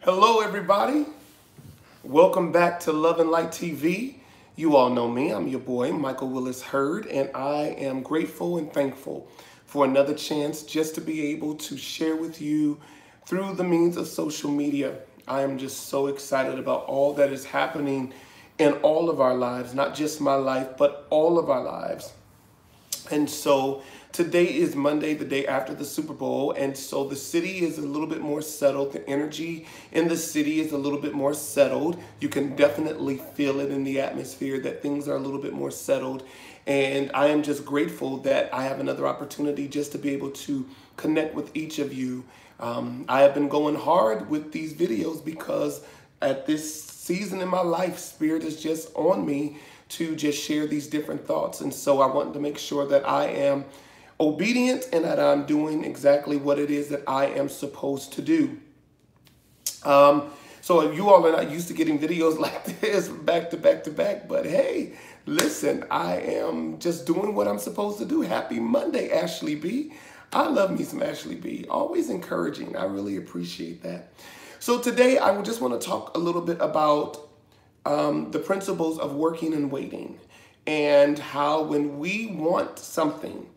Hello, everybody. Welcome back to Love and Light TV. You all know me. I'm your boy, Michael Willis Hurd, and I am grateful and thankful for another chance just to be able to share with you through the means of social media. I am just so excited about all that is happening in all of our lives, not just my life, but all of our lives. And so today is Monday, the day after the Super Bowl. And so the city is a little bit more settled. The energy in the city is a little bit more settled. You can definitely feel it in the atmosphere that things are a little bit more settled. And I am just grateful that I have another opportunity just to be able to connect with each of you. I have been going hard with these videos because at this season in my life, Spirit is just on me to just share these different thoughts. And so I want to make sure that I am obedient and that I'm doing exactly what it is that I am supposed to do. So you all are not used to getting videos like this back to back to back, but hey, listen, I am just doing what I'm supposed to do. Happy Monday, Ashley B. I love me some Ashley B. Always encouraging. I really appreciate that. So today I just want to talk a little bit about the principles of working and waiting, and how when we want something,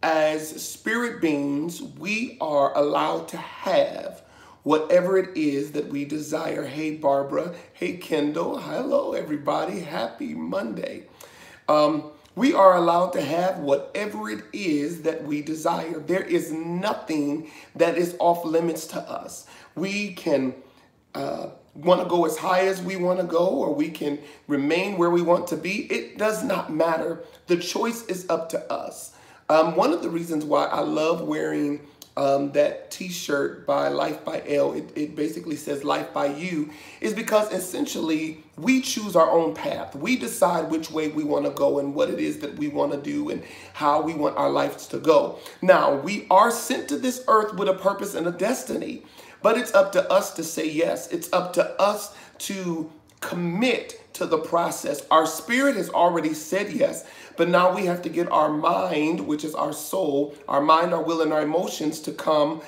as spirit beings, we are allowed to have whatever it is that we desire. Hey, Barbara. Hey, Kendall. Hello, everybody. Happy Monday. We are allowed to have whatever it is that we desire. There is nothing that is off limits to us. We can want to go as high as we want to go, or we can remain where we want to be. It does not matter. The choice is up to us. One of the reasons why I love wearing that t-shirt by Life by L, it basically says Life by You, is because essentially we choose our own path. We decide which way we want to go and what it is that we want to do and how we want our lives to go. Now, we are sent to this earth with a purpose and a destiny, but it's up to us to say yes. It's up to us to commit to the process. Our spirit has already said yes, but now we have to get our mind, which is our soul, our mind, our will, and our emotions to come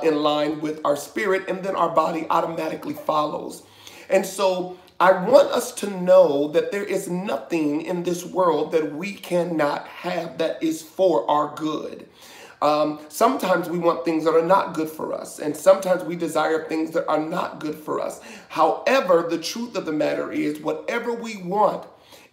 in line with our spirit, and then our body automatically follows. And so I want us to know that there is nothing in this world that we cannot have that is for our good. Sometimes we want things that are not good for us, and sometimes we desire things that are not good for us. However, the truth of the matter is, whatever we want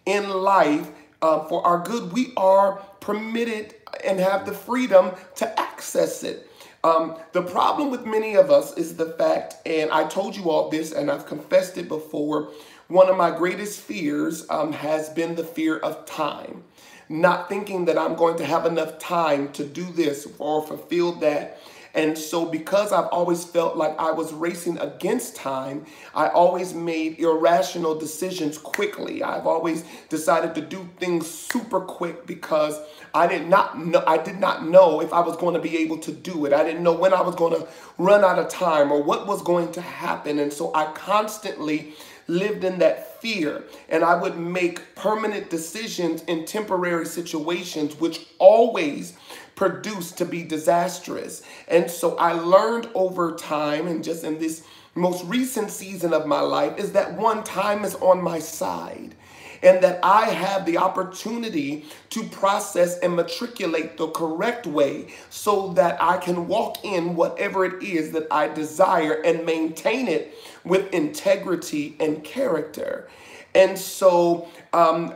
in life for our good, we are permitted and have the freedom to access it. The problem with many of us is the fact, and I told you all this and I've confessed it before, one of my greatest fears has been the fear of time. Not thinking that I'm going to have enough time to do this or fulfill that. And so because I've always felt like I was racing against time, I always made irrational decisions quickly. I've always decided to do things super quick because I did not know if I was going to be able to do it. I didn't know when I was going to run out of time or what was going to happen. And so I constantly lived in that fear, and I would make permanent decisions in temporary situations, which always produced to be disastrous. And so I learned over time, and just in this most recent season of my life, is that one, time is on my side, and that I have the opportunity to process and matriculate the correct way so that I can walk in whatever it is that I desire and maintain it with integrity and character. And so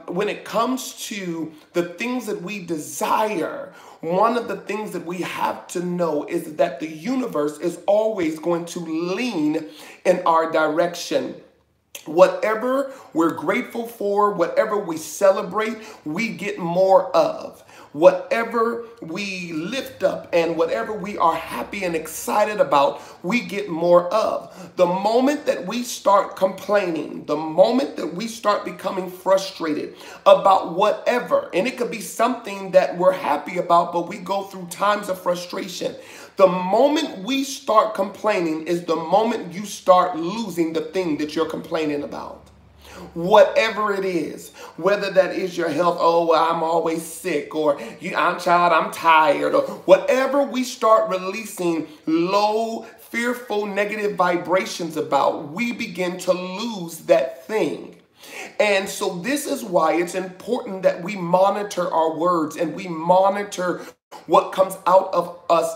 when it comes to the things that we desire, one of the things that we have to know is that the universe is always going to lean in our direction. Whatever we're grateful for, whatever we celebrate, we get more of. Whatever we lift up and whatever we are happy and excited about, we get more of. The moment that we start complaining, the moment that we start becoming frustrated about whatever, and it could be something that we're happy about, but we go through times of frustration. The moment we start complaining is the moment you start losing the thing that you're complaining about. Whatever it is, whether that is your health, oh, I'm always sick, or I'm tired, or whatever, we start releasing low fearful, negative vibrations about, we begin to lose that thing. And so this is why it's important that we monitor our words and we monitor what comes out of us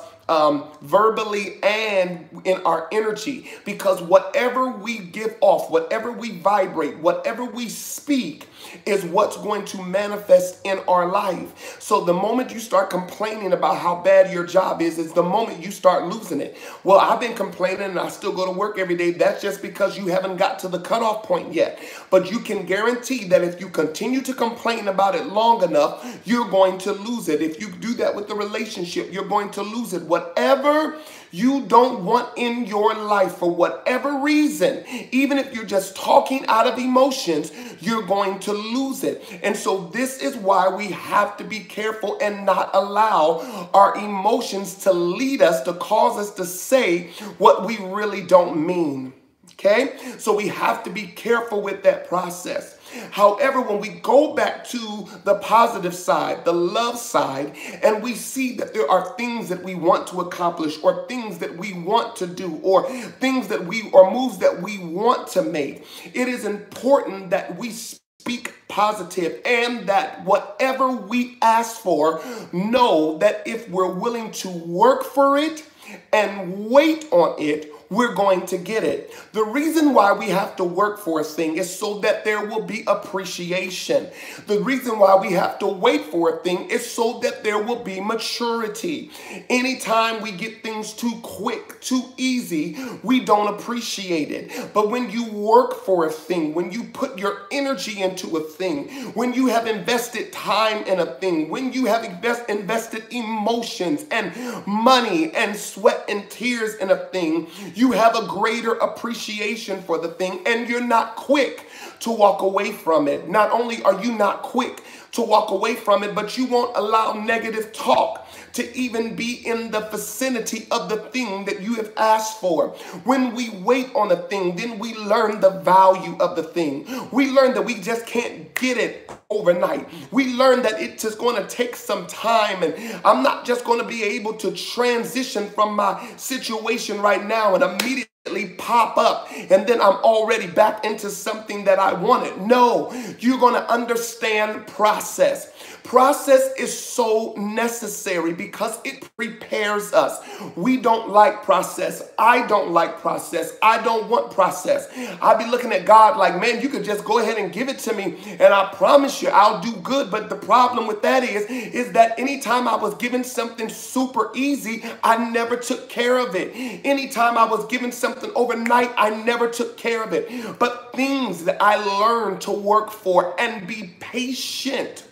verbally and in our energy, because whatever we give off, whatever we vibrate, whatever we speak is what's going to manifest in our life. So the moment you start complaining about how bad your job is the moment you start losing it. Well, I've been complaining and I still go to work every day. That's just because you haven't got to the cutoff point yet. But you can guarantee that if you continue to complain about it long enough, you're going to lose it. If you do that with the relationship, you're going to lose it. Whatever you don't want in your life for whatever reason, even if you're just talking out of emotions, you're going to lose it. And so this is why we have to be careful and not allow our emotions to lead us, to cause us to say what we really don't mean. Okay? So we have to be careful with that process. However, when we go back to the positive side, the love side, and we see that there are things that we want to accomplish or things that we want to do or things that or moves that we want to make, it is important that we speak positive and that whatever we ask for, know that if we're willing to work for it and wait on it, we're going to get it. The reason why we have to work for a thing is so that there will be appreciation. The reason why we have to wait for a thing is so that there will be maturity. Anytime we get things too quick, too easy, we don't appreciate it. But when you work for a thing, when you put your energy into a thing, when you have invested time in a thing, when you have invested emotions and money and sweat and tears in a thing, you have a greater appreciation for the thing, and you're not quick to walk away from it. Not only are you not quick to walk away from it, but you won't allow negative talk to even be in the vicinity of the thing that you have asked for. When we wait on a thing, then we learn the value of the thing. We learn that we just can't get it overnight. We learn that it's just going to take some time, and I'm not just going to be able to transition from my situation right now and immediately pop up and then I'm already back into something that I wanted. No, you're going to understand process. Process is so necessary because it prepares us. We don't like process. I don't like process. I don't want process. I'd be looking at God like, man, you could just go ahead and give it to me and I promise you I'll do good. But the problem with that is that anytime I was given something super easy, I never took care of it. Anytime I was given something overnight, I never took care of it. But things that I learned to work for and be patient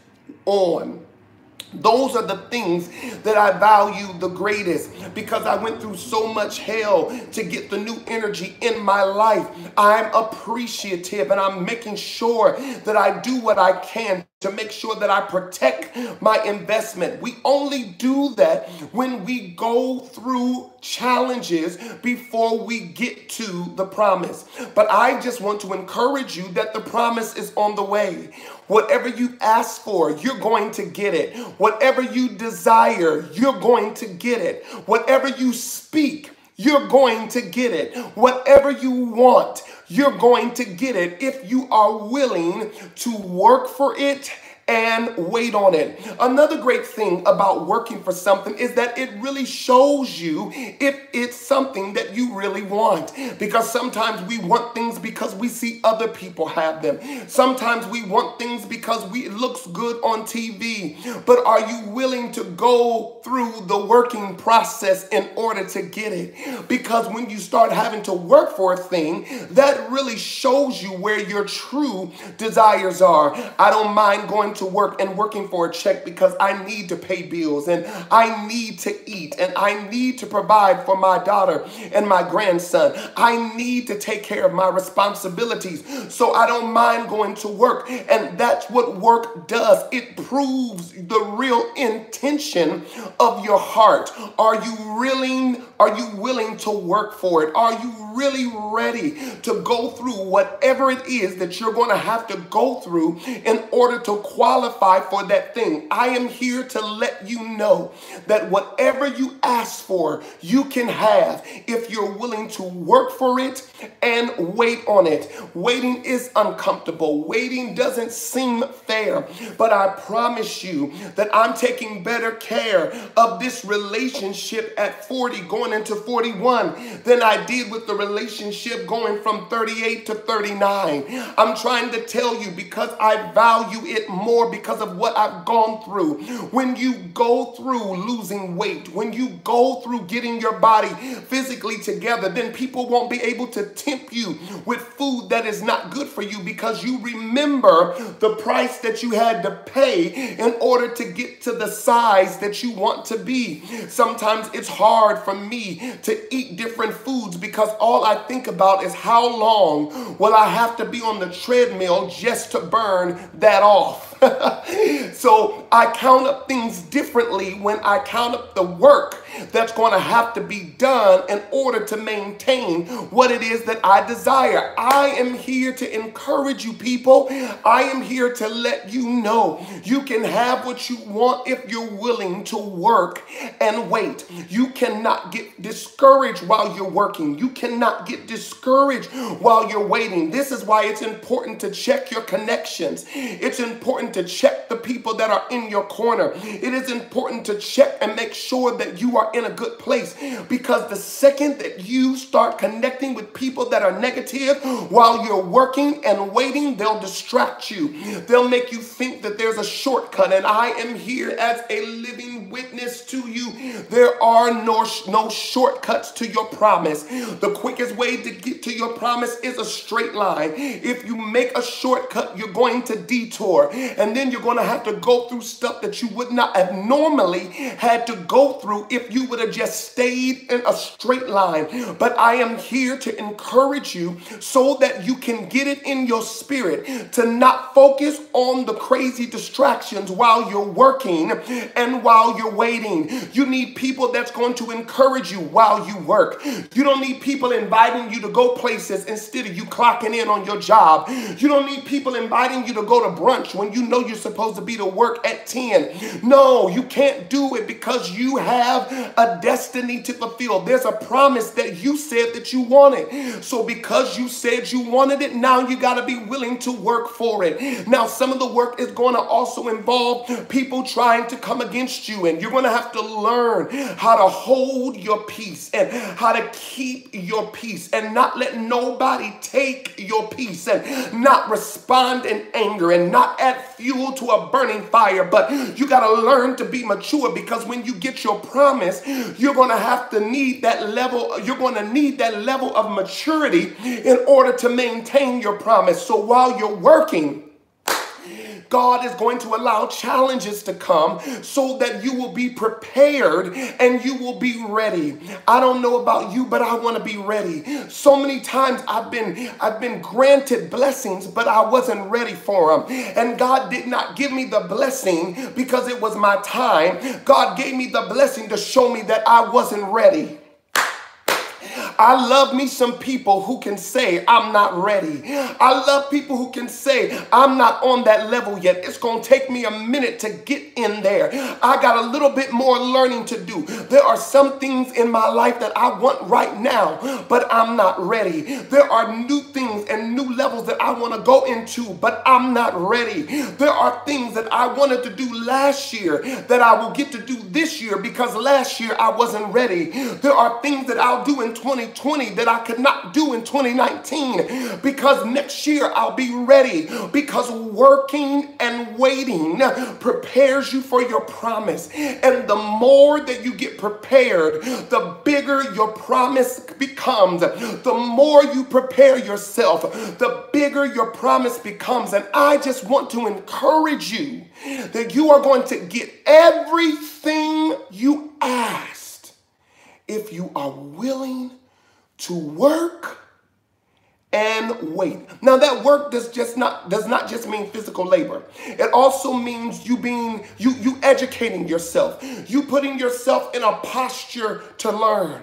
on, those are the things that I value the greatest, because I went through so much hell to get the new energy in my life. I'm appreciative and I'm making sure that I do what I can to make sure that I protect my investment. We only do that when we go through challenges before we get to the promise. But I just want to encourage you that the promise is on the way. Whatever you ask for, you're going to get it. Whatever you desire, you're going to get it. Whatever you speak, you're going to get it. Whatever you want, you're going to get it if you are willing to work for it and wait on it. Another great thing about working for something is that it really shows you if it's something that you really want. Because sometimes we want things because we see other people have them. Sometimes we want things because it looks good on TV. But are you willing to go through the working process in order to get it? Because when you start having to work for a thing, that really shows you where your true desires are. I don't mind going to work and working for a check because I need to pay bills and I need to eat and I need to provide for my daughter and my grandson. I need to take care of my responsibilities. So I don't mind going to work. And that's what work does. It proves the real intention of your heart. Are you willing to work for it? Are you really ready to go through whatever it is that you're going to have to go through in order to qualify qualify for that thing. I am here to let you know that whatever you ask for, you can have if you're willing to work for it and wait on it. Waiting is uncomfortable. Waiting doesn't seem fair, but I promise you that I'm taking better care of this relationship at 40 going into 41 than I did with the relationship going from 38 to 39. I'm trying to tell you because I value it more because of what I've gone through. When you go through losing weight, when you go through getting your body physically together, then people won't be able to tempt you with food that is not good for you because you remember the price that you had to pay in order to get to the size that you want to be. Sometimes it's hard for me to eat different foods because all I think about is how long will I have to be on the treadmill just to burn that off. So I count up things differently when I count up the work that's going to have to be done in order to maintain what it is that I desire. I am here to encourage you, people. I am here to let you know you can have what you want if you're willing to work and wait. You cannot get discouraged while you're working. You cannot get discouraged while you're waiting. This is why it's important to check your connections. It's important to check the people that are in your corner. It is important to check and make sure that you are in a good place, because the second that you start connecting with people that are negative while you're working and waiting, they'll distract you. They'll make you think that there's a shortcut, and I am here as a living witness to you. There are no shortcuts to your promise. The quickest way to get to your promise is a straight line. If you make a shortcut, you're going to detour, and then you're going to have to go through stuff that you would not have normally had to go through if you would have just stayed in a straight line. But I am here to encourage you so that you can get it in your spirit to not focus on the crazy distractions while you're working and while you're waiting. You need people that's going to encourage you while you work. You don't need people inviting you to go places instead of you clocking in on your job. You don't need people inviting you to go to brunch when you know you're supposed to be to work at 10. No, you can't do it because you have a destiny to fulfill. There's a promise that you said that you wanted. So because you said you wanted it, now you got to be willing to work for it. Now, some of the work is going to also involve people trying to come against you, and you're going to have to learn how to hold your peace and how to keep your peace and not let nobody take your peace and not respond in anger and not add fuel to a burning fire. But you got to learn to be mature, because when you get your promise, you're going to have to need that level. You're going to need that level of maturity in order to maintain your promise. So while you're working, God is going to allow challenges to come so that you will be prepared and you will be ready. I don't know about you, but I want to be ready. So many times I've been granted blessings, but I wasn't ready for them. And God did not give me the blessing because it was my time. God gave me the blessing to show me that I wasn't ready. I love me some people who can say, I'm not ready. I love people who can say, I'm not on that level yet. It's going to take me a minute to get in there. I got a little bit more learning to do. There are some things in my life that I want right now, but I'm not ready. There are new things and new levels that I want to go into, but I'm not ready. There are things that I wanted to do last year that I will get to do this year because last year I wasn't ready. There are things that I'll do in 2020 that I could not do in 2019 because next year I'll be ready, because working and waiting prepares you for your promise. And the more that you get prepared, the bigger your promise becomes. The more you prepare yourself, the bigger your promise becomes. And I just want to encourage you that you are going to get everything you asked if you are willing to work and wait. Now that work does not just mean physical labor. It also means you educating yourself, you putting yourself in a posture to learn.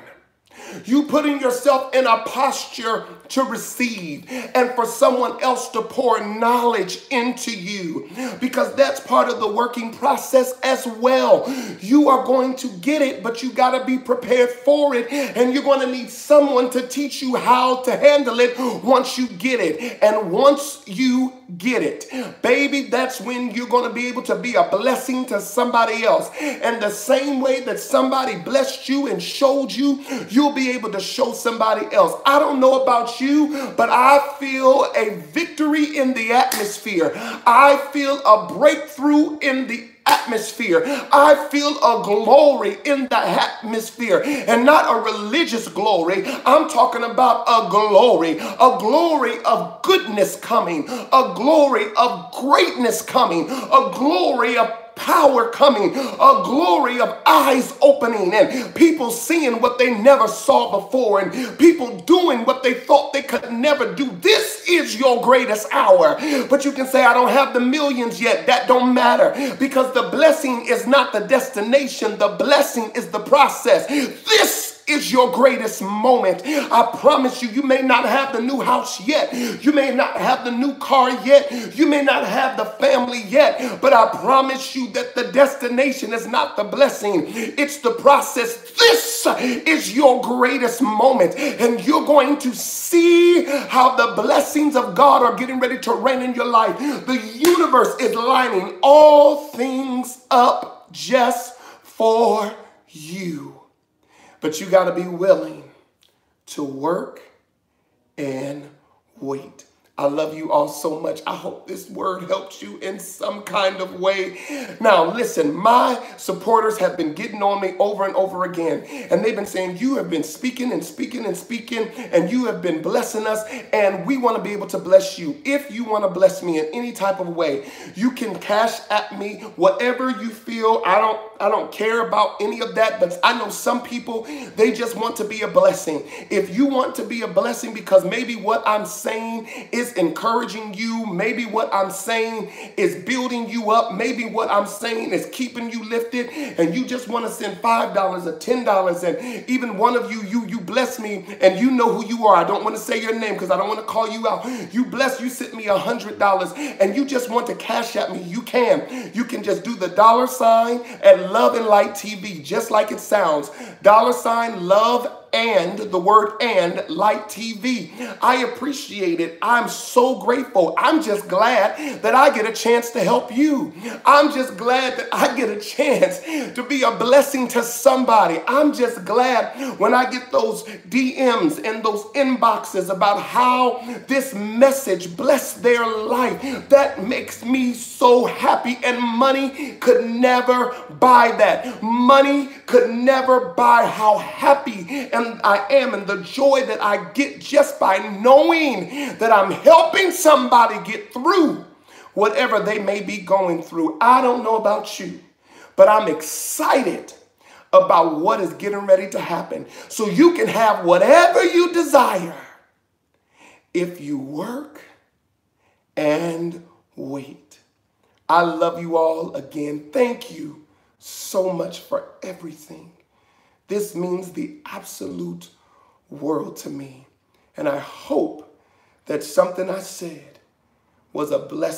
You putting yourself in a posture to receive and for someone else to pour knowledge into you, because that's part of the working process as well. You are going to get it, but you got to be prepared for it, and you're going to need someone to teach you how to handle it once you get it. And once you get it, baby, that's when you're going to be able to be a blessing to somebody else. And the same way that somebody blessed you and showed you, you'll be able to show somebody else. I don't know about you, but I feel a victory in the atmosphere. I feel a breakthrough in the atmosphere. I feel a glory in the atmosphere, and not a religious glory. I'm talking about a glory of goodness coming, a glory of greatness coming, a glory of power coming, a glory of eyes opening, and people seeing what they never saw before, and people doing what they thought they could never do. This is your greatest hour. But you can say, I don't have the millions yet. That don't matter, because the blessing is not the destination. The blessing is the process. This is your greatest moment. I promise you, you may not have the new house yet. You may not have the new car yet. You may not have the family yet. But I promise you that the destination is not the blessing. It's the process. This is your greatest moment. And you're going to see how the blessings of God are getting ready to reign in your life. The universe is lining all things up just for you. But you got to be willing to work and wait. I love you all so much. I hope this word helps you in some kind of way. Now, listen, my supporters have been getting on me over and over again. And they've been saying, you have been speaking and speaking and speaking, and you have been blessing us, and we want to be able to bless you. If you want to bless me in any type of way, you can cash at me whatever you feel. I don't care about any of that, but I know some people, they just want to be a blessing. If you want to be a blessing because maybe what I'm saying is encouraging you, maybe what I'm saying is building you up, maybe what I'm saying is keeping you lifted, and you just want to send $5 or $10, and even one of you bless me, and you know who you are. I don't want to say your name because I don't want to call you out. You sent me $100, and you just want to cash at me. You can just do the $ at Love and Light TV, just like it sounds. $ Love and the word and Light TV. I appreciate it. I'm so grateful. I'm just glad that I get a chance to help you. I'm just glad that I get a chance to be a blessing to somebody. I'm just glad when I get those DMs and those inboxes about how this message blessed their life. That makes me so happy, and money could never buy that. Money could never buy how happy and I am and the joy that I get just by knowing that I'm helping somebody get through whatever they may be going through. I don't know about you, but I'm excited about what is getting ready to happen. So you can have whatever you desire if you work and wait. I love you all again. Thank you so much for everything. This means the absolute world to me. And I hope that something I said was a blessing.